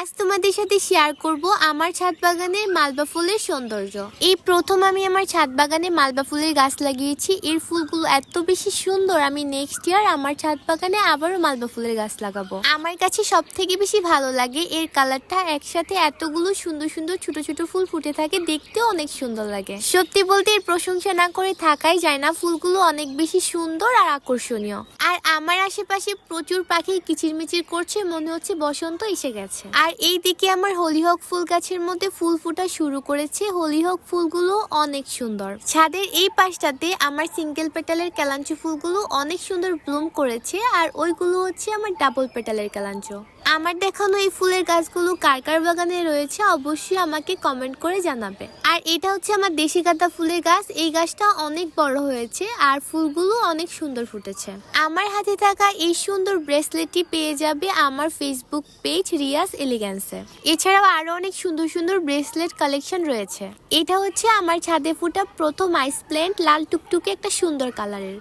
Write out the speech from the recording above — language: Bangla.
আজ তোমাদের সাথে শেয়ার করব আমার ছাদ বাগানের মালবা ফুলের সৌন্দর্য। এই প্রথম আমি আমার ছাদ বাগানে মালবা ফুলের গাছ লাগিয়েছি। এর ফুলগুলো এত বেশি সুন্দর, আমি নেক্সট ইয়ার আমার ছাদ বাগানে আবারও মালবা ফুলের গাছ লাগাবো। আমার কাছে সব থেকে বেশি ভালো লাগে এর কালারটা, একসাথে এতগুলো সুন্দর সুন্দর ছোট ছোট ফুল ফুটে থাকে, দেখতেও অনেক সুন্দর লাগে। সত্যি বলতে এর প্রশংসা না করে থাকাই যায় না, ফুলগুলো অনেক বেশি সুন্দর আর আকর্ষণীয়। আর আমার আশেপাশে প্রচুর পাখি কিচিরমিচির করছে, মনে হচ্ছে বসন্ত এসে গেছে। আর এই দিকে আমার হলিহক ফুল গাছের মধ্যে ফুল ফোটা শুরু করেছে। হলিহক ফুলগুলো অনেক সুন্দর। ছাদের এই পাশটাতে আমার সিঙ্গেল পেটালের ক্যালাঞ্চো ফুলগুলো অনেক সুন্দর ব্লুম করেছে, আর ওইগুলো হচ্ছে আমার ডাবল পেটালের ক্যালাঞ্চো। আমার দেখানো এই ফুলের গাছগুলো কার কার বাগানে রয়েছে অবশ্যই আমাকে কমেন্ট করে জানাবে। আর এটা হচ্ছে আমার দেশি গাঁদা ফুলের গাছ। এই গাছটা অনেক বড় হয়েছে আর ফুলগুলো অনেক সুন্দর ফুটেছে। আমার হাতে থাকা এই সুন্দর ব্রেসলেটটি পেয়ে যাবে আমার ফেসবুক পেজ রিয়াজ এলিগ্যান্সে। এছাড়াও আরো অনেক সুন্দর সুন্দর ব্রেসলেট কালেকশন রয়েছে। এটা হচ্ছে আমার ছাদে ফুটা প্রথম আইস প্ল্যান্ট, লাল টুকটুকে একটা সুন্দর কালারের।